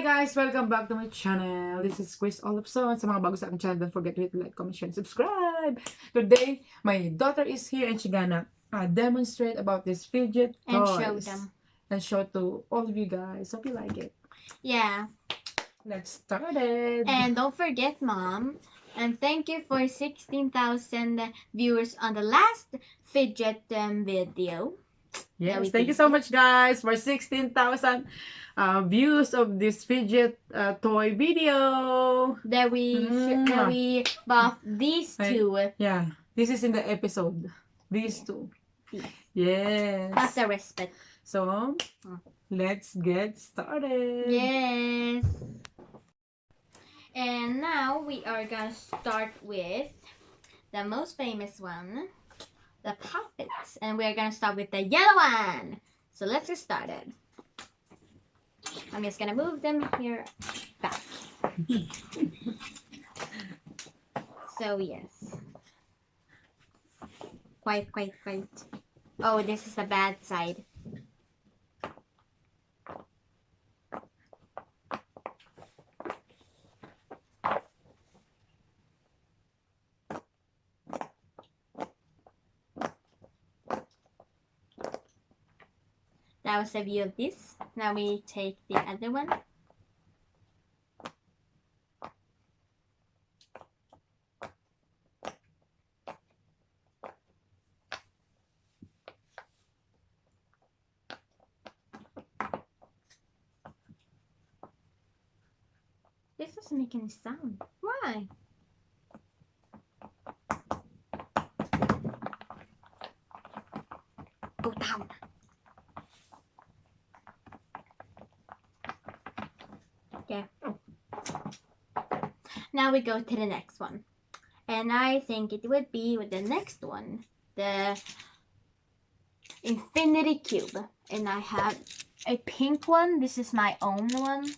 guys! Welcome back to my channel. This is Chris Olofson. Sa mga bago sa aking channel, don't forget to hit like, comment, share, and subscribe. Today, my daughter is here and she gonna demonstrate about this fidget and toys. show them. And show to all of you guys. Hope you like it. Yeah. Let's start it. And don't forget, Mom. And thank you for 16,000 viewers on the last fidget video. Yes, thank you so much, guys, for 16,000 views of this fidget toy video. That we bought these two. Yeah, this is in the episode. These two. Yes. That's the respect. So, let's get started. Yes. And now we are gonna start with the most famous one, the puppets. And we're gonna start with the yellow one. So let's get started. I'm just gonna move them here back. So yes. Quite. Oh, this is the bad side. That was a view of this. Now we take the other one. This doesn't make any sound. Why? Go down. Okay. Now we go to the next one. And I think it would be with the next one. The infinity cube. And I have a pink one. This is my own one.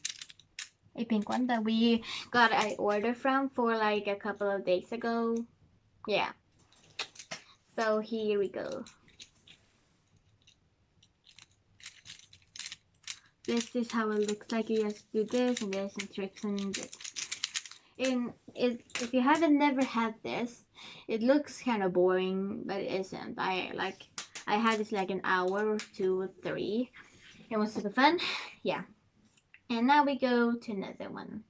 A pink one that we got an order from for like a couple of days ago. Yeah. So here we go. This is how it looks like. You just do this and this and tricks and this. If you haven't never had this, it looks kind of boring, but it isn't. I had this like an hour or 2 or 3. It was super fun. Yeah. And now we go to another one.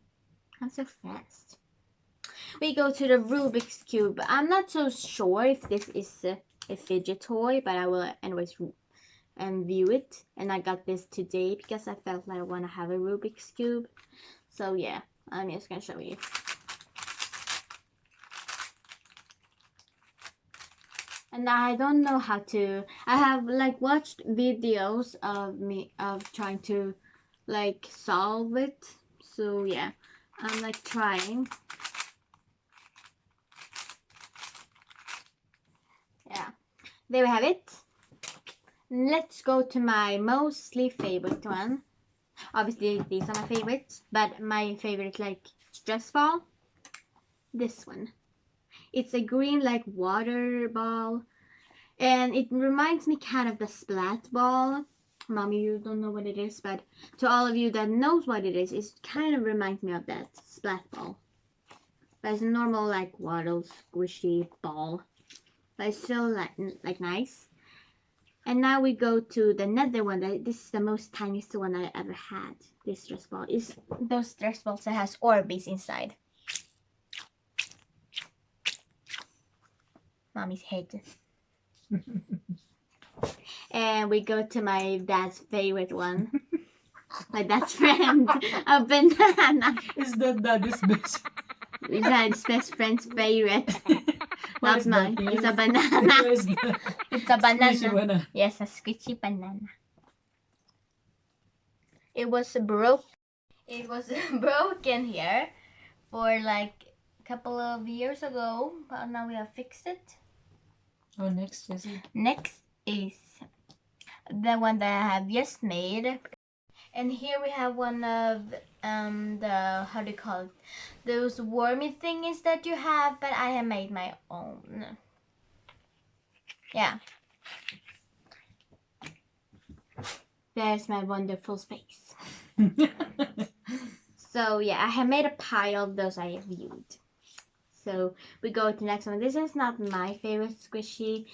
I'm so fast. We go to the Rubik's Cube. I'm not so sure if this is a fidget toy, but I will anyways and view it. And I got this today because I felt like I want to have a Rubik's Cube. So yeah, I'm just gonna show you. And I don't know how to. I have like watched videos of trying to like solve it. So yeah, I'm like trying. Yeah, there we have it. Let's go to my mostly favorite one. Obviously, these are my favorites, but my favorite like stress ball. This one. It's a green like water ball, and it reminds me kind of the splat ball. Mommy, you don't know what it is, but to all of you that knows what it is, it kind of reminds me of that splat ball. But it's a normal like water squishy ball, but it's still like nice. And now we go to the nether one. This is the most tiniest one I ever had. This stress ball is those stress balls that has Orbeez inside. Mommy's head. And we go to my dad's favorite one. My dad's friend, a banana. Is that daddy's best? Dad's best friend's favorite. Not mine. It's a banana. It's a banana. Yes, a squishy banana. It was broken. It was broken here for like a couple of years ago, but now we have fixed it. Oh, next, Jessie. Next is the one that I have just made. And here we have one of the, how do you call it, those wormy thingies that you have, but I have made my own. Yeah. There's my wonderful face. So yeah, I have made a pile of those I have viewed. So we go to the next one. This is not my favorite squishy,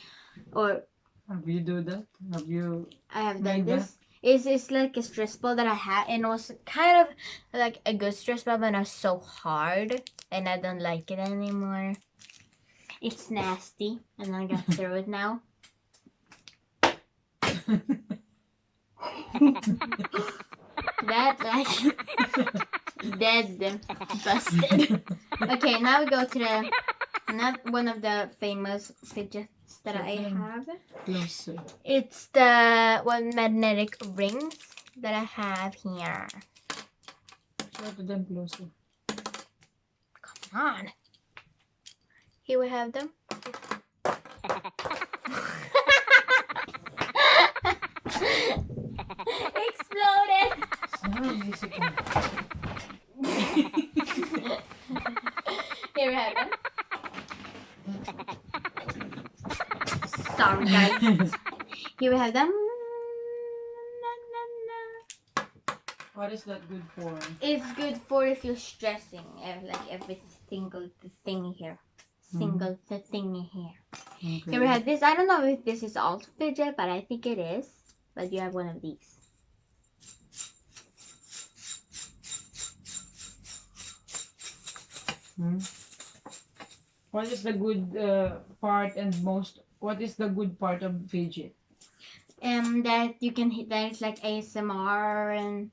or Have you do that? Have you I have made done that? this. It's like a stress ball that I had, and it was kind of like a good stress ball, but it was so hard, and I don't like it anymore. It's nasty, and I'm gonna throw it now. That like dead, busted. Okay, now we go to the not one of the famous fidgets that I have. Closer. It's the one magnetic rings that I have here. Show to them closer. Come on. Here we have them. Exploded. Here we have them. Sorry guys. Here we have them. What is that good for? It's good for if you're stressing, like every single thing here. Single thingy here. Okay. Here we have this. I don't know if this is also fidget, but I think it is. But you have one of these. What is the good part and most? What is the good part of fidget? That you can hit. That is like ASMR, and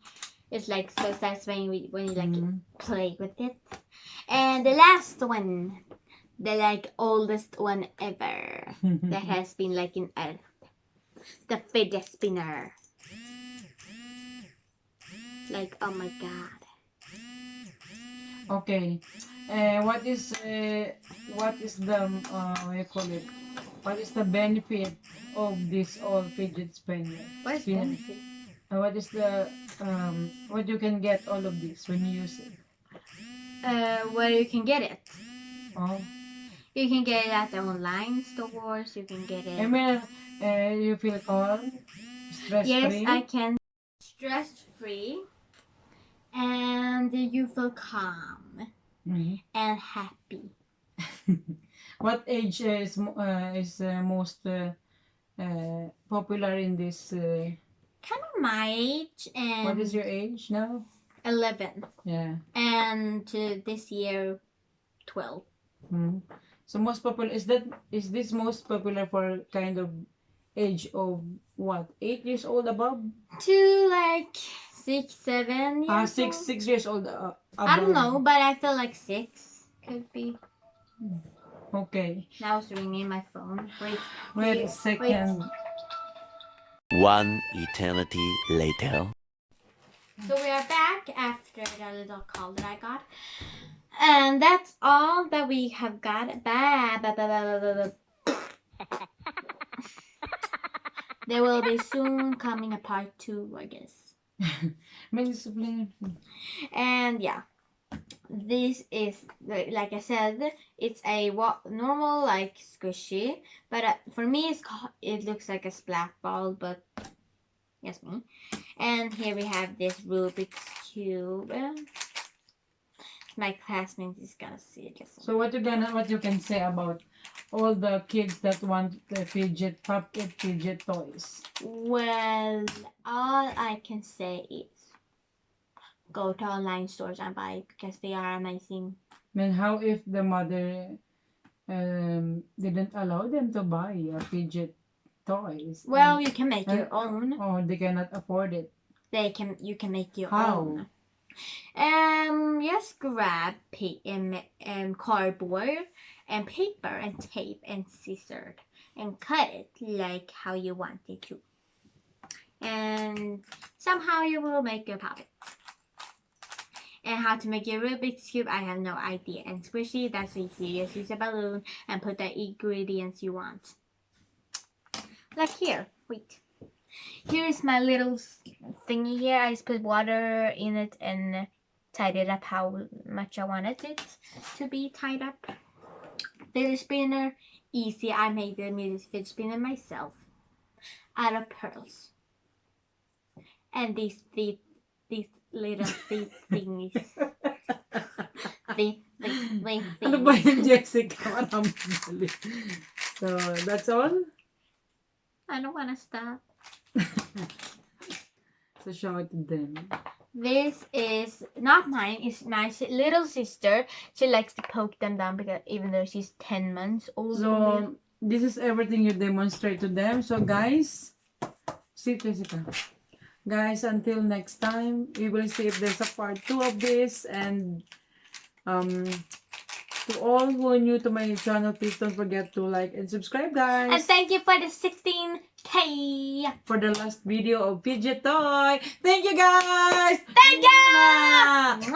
it's like so satisfying when you like play with it. And the last one, the like oldest one ever that has been like in Earth, the fidget spinner. Like, oh my god. Okay. What is the what you call it? What is the benefit of this all fidget spinner? What is Spinner? benefit? What is the what you can get all of this when you use it? Where you can get it. Oh, You can get it at the online stores. You can get it. I mean, you feel calm, stress Yes, free. I can. Stress free, and you feel calm and happy. What age is most popular in this? Kind of my age, and What is your age now? 11, Yeah. and this year 12. So most popular is this most popular for kind of age of what 8 years old above? To like 6, 7 years. Six old. 6 years old. I don't Above. know, but I feel like 6 could be. Okay. Now it's ringing my phone. Wait a second. One eternity later. So we are back after the little call that I got. And that's all that we have got. There will be soon coming a part 2, I guess. And yeah, this is like I said, it's a normal like squishy, but for me it looks like a splat ball, but yes, me. And here we have this Rubik's cube. My classmate is gonna see it. So what you can say about all the kids that want the puppet fidget toys? Well, all I can say is go to online stores and buy it because they are amazing. I mean, how if the mother didn't allow them to buy fidget toys? Well, you can make your own. Or they cannot afford it. You can make your How? own. Just grab cardboard and paper and tape and scissors and cut it like how you want it to. And somehow you will make your puppet. And how to make your Rubik's Cube, I have no idea. And squishy, that's easy. Just use a balloon and put the ingredients you want. Like here, wait. Here is my little thingy here. I just put water in it and tied it up how much I wanted it to be tied up. Fidget spinner, easy. I made the fidget spinner myself out of pearls. And these little thingies. Thing. Ano ba yun, Jessica? Maraming mali. So, that's all. I don't wanna stop. So, show it to them. This is not mine. It's my little sister. She likes to poke them down because even though she's 10 months old. So, this is everything you demonstrate to them. So, guys, see, Jessica. Guys, until next time, we will see if there's a part 2 of this. And to all who are new to my channel, please don't forget to like and subscribe, guys. And thank you for the 16K. For the last video of Fidget toy. Thank you, guys. Thank you.